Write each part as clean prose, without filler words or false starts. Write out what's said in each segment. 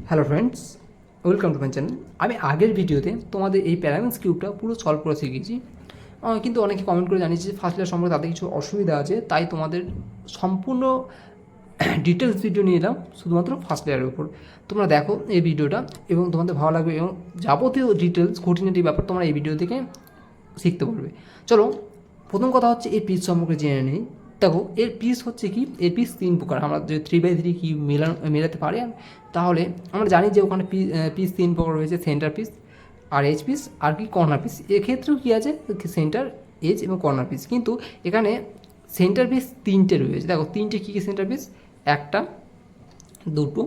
Hello friends, welcome to my channel. আমি আগের ভিডিওতে তোমাদের এই প্যারামিন্স কিউবটা পুরো সলভ করে শিখিয়েছি, কিন্তু অনেকে কমেন্ট করে জানিয়েছে যে ফার্স্ট লেয়ার সম্পর্কে তাদের কিছু অসুবিধা আছে, তাই তোমাদের সম্পূর্ণ ডিটেলস ভিডিও নিয়ে এলাম শুধুমাত্র ফার্স্ট লেয়ারের উপর। তোমরা দেখো এই ভিডিওটা এবং তোমাদের ভালো লাগবে এবং যাবতীয় ডিটেলস খুঁটিনাটি ব্যাপার তোমরা এই ভিডিও থেকে শিখতে পারবে। চলো, প্রথম কথা হচ্ছে এই পিস সম্পর্কে জেনে নিই। দেখো, এর পিস হচ্ছে কি, এর পিস তিন প্রকার। আমরা যদি 3x3 কি মেলাতে পারি তাহলে আমরা জানি যে ওখানে পিস তিন প্রকার রয়েছে: সেন্টার পিস, আর এজ পিস, আর কি কর্নার পিস। এক্ষেত্রেও কী আছে, সেন্টার, এজ এবং কর্নার পিস। কিন্তু এখানে সেন্টার পিস তিনটে রয়েছে। দেখো তিনটে কী কী সেন্টার পিস: একটা, দুটো,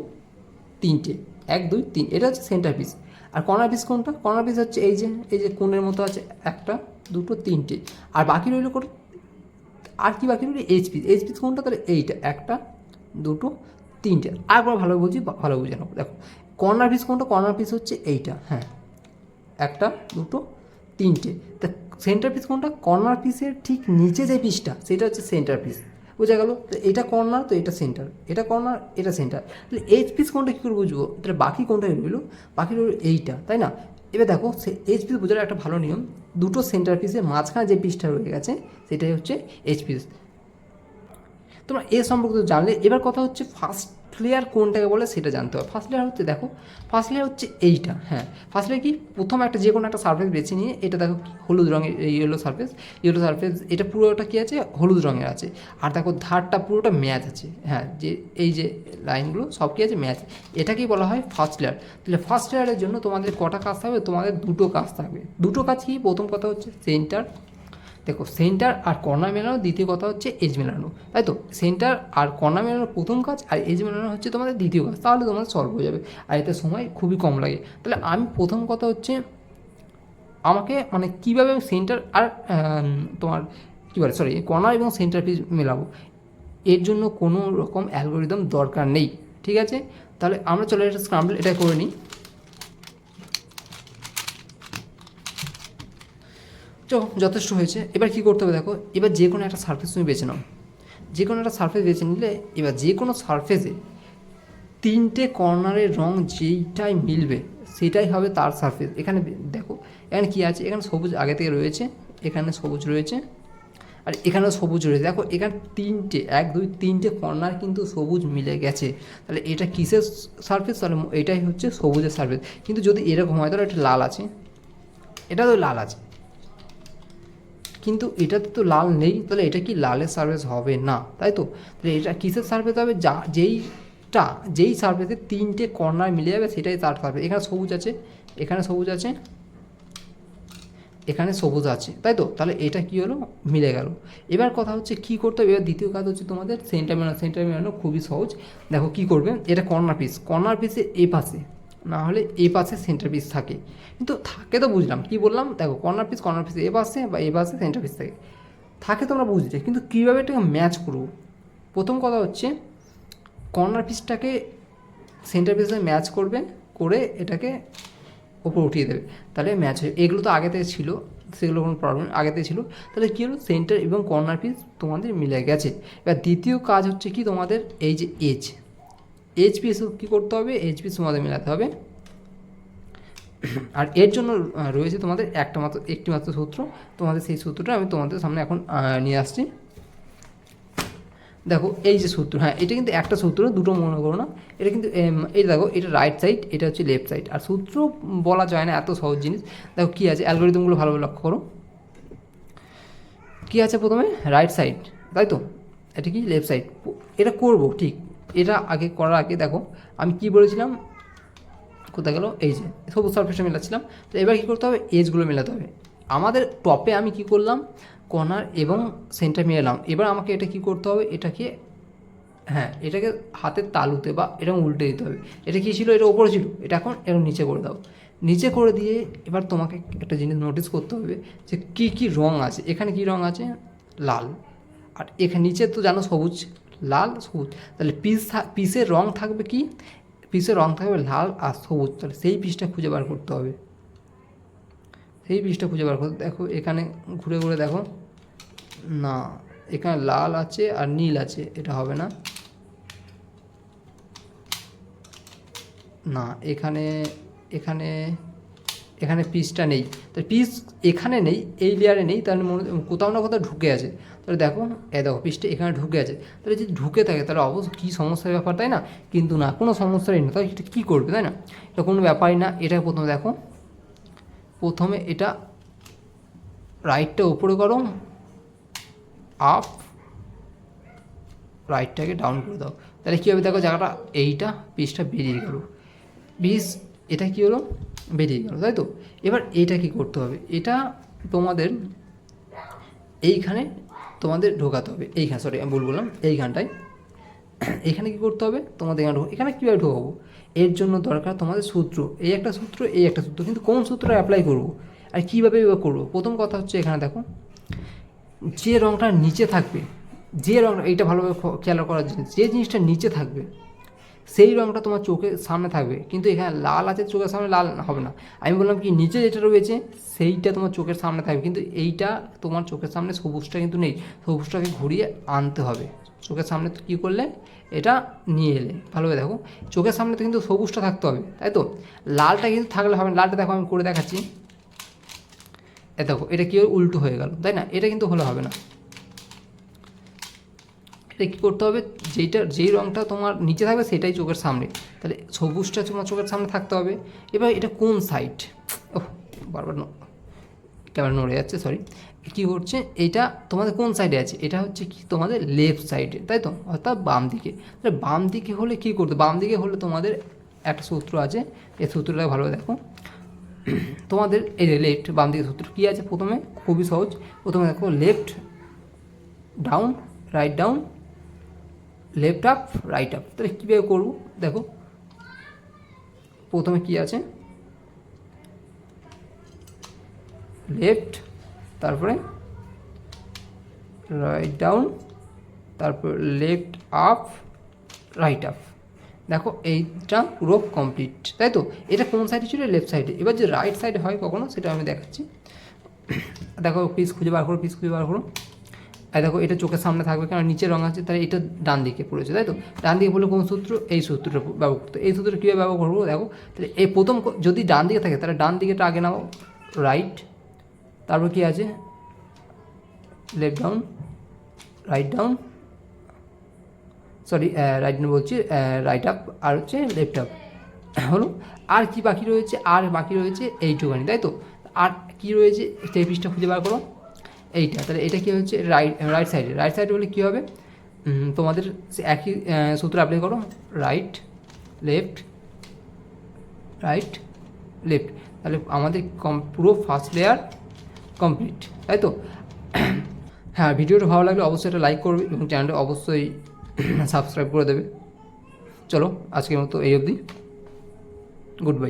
তিনটে, 1 2 3, এটা হচ্ছে সেন্টার পিস। আর কর্নার পিস কোনটা? কর্নার পিস হচ্ছে এই যে কোণের মতো আছে, একটা, দুটো, তিনটে। আর বাকি রইল কোন, আর কি বাকি রইল? H piece. এইচ পিস কোনটা? তাহলে এইটা, একটা, দুটো, তিনটে। আরেকবার ভালো বলছি, ভালো বুঝে নেবো। দেখো কর্নার পিস কোনটা? কর্নার পিস হচ্ছে এইটা, হ্যাঁ, একটা, দুটো, তিনটে। তা সেন্টার পিস কোনটা? কর্নার পিসের ঠিক নিচে যে পিসটা সেটা হচ্ছে সেন্টার পিস। বোঝা গেল? তো এটা কর্নার, তো এটা সেন্টার, এটা কর্নার, এটা সেন্টার। তাহলে এইচ পিস কোনটা কী করে বুঝবো? তাহলে বাকি কোনটা রইলো? বাকি রইল এইটা, তাই না? এবার দেখো, এইচ পিস বোঝার একটা ভালো নিয়ম: দুটো সেন্টার পিসের মাঝখানে যে পিসটা রয়ে গেছে সেটাই হচ্ছে এইচ পিস। তোমরা এ সম্পর্কে তো জানলে, এবার কথা হচ্ছে ফার্স্ট লেয়ার কোনটাকে বলে সেটা জানতে হবে। ফার্স্ট লেয়ার হচ্ছে, দেখো ফার্স্ট লেয়ার হচ্ছে এইটা, হ্যাঁ। ফার্স্ট লেয়ার কি? প্রথম একটা যে কোনো একটা সারফেস বেছে নিয়ে, এটা দেখো হলুদ রঙের, ইয়েলো সারফেস, এটা পুরোটা কী আছে? হলুদ রঙের আছে। আর দেখো ধারটা পুরোটা ম্যাচ আছে, হ্যাঁ, যে এই যে লাইনগুলো সব কী আছে? ম্যাচ। এটাকেই বলা হয় ফার্স্ট লেয়ার। তাহলে ফার্স্ট লেয়ারের জন্য তোমাদের কটা কাজ থাকবে? তোমাদের দুটো কাজ থাকবে। দুটো কাজ কি? প্রথম কথা হচ্ছে সেন্টার, দেখো সেন্টার আর কর্নার মেলানো। দ্বিতীয় কথা হচ্ছে এজ মেলানো, তাই তো? সেন্টার আর কর্নার মেলানোর প্রথম কাজ, আর এজ মেলানো হচ্ছে তোমাদের দ্বিতীয় কাজ। তাহলে তোমাদের সলভ হয়ে যাবে, আর এতে সময় খুবই কম লাগে। তাহলে আমি প্রথম কথা হচ্ছে, আমাকে মানে কীভাবে আমি সেন্টার আর তোমার কী বলে, সরি, কর্নার এবং সেন্টার পিস মেলাবো, এর জন্য কোনো রকম অ্যালগোরিদম দরকার নেই, ঠিক আছে? তাহলে আমরা চলে এটা স্ক্রাম্বল, এটা করে নিই। তো যথেষ্ট হয়েছে। এবার কী করতে হবে দেখো, এবার যে কোনো একটা সারফেস তুমি বেছে নাও। যে কোনো একটা সারফেস বেছে নিলে, এবার যে কোনো সারফেসে তিনটে কর্নারের রং যেইটাই মিলবে সেটাই হবে তার সারফেস। এখানে দেখো, এখানে কী আছে? এখানে সবুজ আগে থেকে রয়েছে, এখানে সবুজ রয়েছে, আর এখানেও সবুজ রয়েছে। দেখো এখানে তিনটে, 1 2 3টে কর্নার কিন্তু সবুজ মিলে গেছে। তাহলে এটা কিসের সারফেস? তাহলে এটাই হচ্ছে সবুজের সারফেস। কিন্তু যদি এরকম হয় তাহলে এটা লাল আছে, এটা তো লাল আছে, কিন্তু এটাতে তো লাল নেই, তাহলে এটা কি লালের সারফেস হবে না, তাই তো? তাহলে এটা কিসের সারফেস হবে? যেই সারফেসে তিনটে কর্নার মিলে যাবে সেটাই তার সারফেস। এখানে সবুজ আছে, এখানে সবুজ আছে, এখানে সবুজ আছে, তাই তো? তাহলে এটা কি হলো? মিলে গেল। এবার কথা হচ্ছে কী করতে হবে? এবার দ্বিতীয় কাজ হচ্ছে তোমাদের সেন্টার মেলানো খুবই সহজ। দেখো কী করবে, এটা কর্নার পিসে এ পাশে, না হলে এ পাশে সেন্টার পিস থাকে। কিন্তু থাকে তো বুঝলাম, কি বললাম? দেখো কর্নার পিস এ পাশে বা এ পাশে সেন্টার পিস থাকে তোমরা বুঝলে, কিন্তু কীভাবে এটাকে ম্যাচ করবো? প্রথম কথা হচ্ছে কর্নার পিসটাকে সেন্টার পিসে ম্যাচ করবে, করে এটাকে ওপর উঠিয়ে দেবে, তাহলে ম্যাচ হয়ে। এগুলো তো আগে থেকে ছিল, সেগুলো কোনো প্রবলেম, আগে থেকে ছিল। তাহলে কী হলো? সেন্টার এবং কর্নার পিস তোমাদের মিলে গেছে। এবার দ্বিতীয় কাজ হচ্ছে কি, তোমাদের এই যে এজ পিস কী করতে হবে? এজ পিস তোমাদের মেলাতে হবে। আর এর জন্য রয়েছে তোমাদের একটি মাত্র সূত্র। তোমাদের সেই সূত্রটা আমি তোমাদের সামনে এখন নিয়ে আসছি। দেখো এই যে সূত্র, হ্যাঁ, এটা কিন্তু একটা সূত্র, দুটো মনে করো না। এটা কিন্তু এই দেখো, এটা রাইট সাইড, এটা হচ্ছে লেফট সাইড। আর সূত্র বলা যায় না, এত সহজ জিনিস। দেখো কী আছে, অ্যালগোরিদমগুলো ভালোভাবে লক্ষ্য করো। কী আছে প্রথমে? রাইট সাইড, তাই তো? এটা কি লেফট সাইড। এটা করব ঠিক, এটা আগে করার আগে দেখো আমি কি বলেছিলাম, কোথায় গেল? এই যে সবুজ সারফেসটা মেলাচ্ছিলাম। তো এবার কী করতে হবে? এজগুলো মেলাতে হবে। আমাদের টপে আমি কি করলাম? কর্নার এবং সেন্টার মেলালাম। এবার আমাকে এটা কি করতে হবে? এটাকে, হ্যাঁ, এটাকে হাতের তালুতে বা এরকম উল্টে দিতে হবে। এটা কী ছিল? এটা ওপরে ছিল, এটা এখন এরকম নিচে করে দাও। নিচে করে দিয়ে এবার তোমাকে একটা জিনিস নোটিস করতে হবে যে কী কী রঙ আছে। এখানে কী রঙ আছে? লাল। আর এখানে নিচে তো জানো সবুজ, লাল সবুজ। তাহলে পিসের রঙ থাকবে কি? পিসের রঙ থাকবে লাল আর সবুজ। তাহলে সেই পিসটা খুঁজে বার করতে হবে, সেই পিসটা খুঁজে বার করতে। দেখো এখানে ঘুরে ঘুরে দেখো, না, এখানে লাল আছে আর নীল আছে, এটা হবে না। না, এখানে এখানে এখানে পিসটা নেই, তাহলে পিস এখানে নেই, এই লেয়ারে নেই, তাহলে কোথাও না কোথাও ঢুকে আছে। তাহলে দেখো দেখো পিসটা এখানে ঢুকে আছে, তাহলে যদি ঢুকে থাকে তাহলে অবশ্যই কী সমস্যার ব্যাপার, তাই না? কিন্তু না, কোনো সমস্যাই না, তাহলে এটা কী করবে, তাই না? এটা কোনো ব্যাপারই না। এটা প্রথমে দেখো, প্রথমে এটা রাইটটা উপরে করো, আপ, রাইটটাকে ডাউন করে দাও, তাহলে কী হবে দেখো, জায়গাটা এইটা পিসটা বেরিয়ে গেল, পিস এটা কী হলো, বেরিয়ে গেল, তাই তো? এবার এইটা কী করতে হবে, এটা তোমাদের এইখানে তোমাদের ঢোকাতে হবে, এইখানে, সরি আমি ভুল বললাম, এইখানটায়। এখানে কী করতে হবে তোমাদের, এখানে কীভাবে ঢোকাবো, এর জন্য দরকার তোমাদের সূত্র, এই একটা সূত্র, এই একটা সূত্র, কিন্তু কোন সূত্রটা অ্যাপ্লাই করবো আর কীভাবে করবো? প্রথম কথা হচ্ছে এখানে দেখো, যে রঙটা নিচে থাকবে, যে রঙটা, এইটা ভালোভাবে খেয়াল করার জিনিস, যে জিনিসটা নিচে থাকবে সেই রঙটা তোমার চোখের সামনে থাকবে, কিন্তু এখানে লাল আছে চোখের সামনে, লাল হবে না। আমি বললাম কি, নিচে যেটা রয়েছে সেইটা তোমার চোখের সামনে থাকবে, কিন্তু এইটা তোমার চোখের সামনে সবুজটা কিন্তু নেই, সবুজটাকে ঘুরিয়ে আনতে হবে চোখের সামনে। তো কী করলে, এটা নিয়ে এলে ভালোভাবে দেখো, চোখের সামনে তো কিন্তু সবুজটা থাকতে হবে, তাই তো? লালটা কিন্তু থাকলে হবে না, লালটা দেখো আমি করে দেখাচ্ছি, দেখো এটা কী উল্টো হয়ে গেল, তাই না? এটা কিন্তু হলে হবে না, এটা কী করতে হবে, যেই রঙটা তোমার নিচে থাকবে সেটাই চোখের সামনে, তাহলে সবুজটা তোমার চোখের সামনে থাকতে হবে। এবার এটা কোন সাইড, ওহ বারবার ক্যামেরা নড়ে যাচ্ছে, সরি। কী করছে, এইটা তোমাদের কোন সাইডে আছে, এটা হচ্ছে কি তোমাদের লেফট সাইডে, তাই তো? অর্থাৎ বাম দিকে। তাহলে বাম দিকে হলে কী করতে, বাম দিকে হলে তোমাদের একটা সূত্র আছে, এই সূত্রটা ভালোভাবে দেখো, তোমাদের এই লেফট বাম দিকে সূত্র কী আছে, প্রথমে খুবই সহজ, প্রথমে দেখো left down, write down, left up, right up. তাহলে কীভাবে করবো দেখো, প্রথমে কী আছে, লেফট, তারপরে রাইট ডাউন, তারপর লেফট আপ, রাইট আপ। দেখো এইটা পুরো কমপ্লিট, তাই তো? এটা কোন সাইডে ছিল, লেফট সাইডে। এবার যে রাইট সাইডে হয় কখনো, সেটা আমি দেখাচ্ছি। দেখো পিস খুঁজে বার করো, পিস খুঁজে বার করো। আর দেখো এটা চোখের সামনে থাকবে, কারণ নিচে রঙ আছে, তাহলে এটা ডান দিকে পড়েছে, তাই তো? ডান দিকে বলে কোন সূত্র, এই সূত্রটা ব্যবহার করতে। এই সূত্রটা কীভাবে ব্যবহার করবো দেখো, তাহলে এই প্রথম যদি ডান দিকে থাকে তাহলে ডান দিকেটা আগে নাও, রাইট, তারপর কী আছে, left down, write down, sorry write down বলছি, রাইট আপ, আর হচ্ছে লেফট আপ হলো। আর কি বাকি রয়েছে, আর বাকি রয়েছে এইটুখানি, তাই তো? আর কি রয়েছে, সেই পিসটা খুঁজে বার করো, এইটা। তাহলে এটা কী হচ্ছে, রাইট সাইডে, রাইট সাইডে বলে কী হবে, তোমাদের একই সূত্র অ্যাপ্লাই করো, রাইট লেফট, রাইট লেফট। তাহলে আমাদের পুরো ফার্স্ট লেয়ার কমপ্লিট, তাই তো? হ্যাঁ, ভিডিওটা ভালো লাগলে অবশ্যই এটা লাইক করবে এবং চ্যানেলটা অবশ্যই সাবস্ক্রাইব করে দেবে। চলো আজকের মতো এই অবধি, গুড বাই।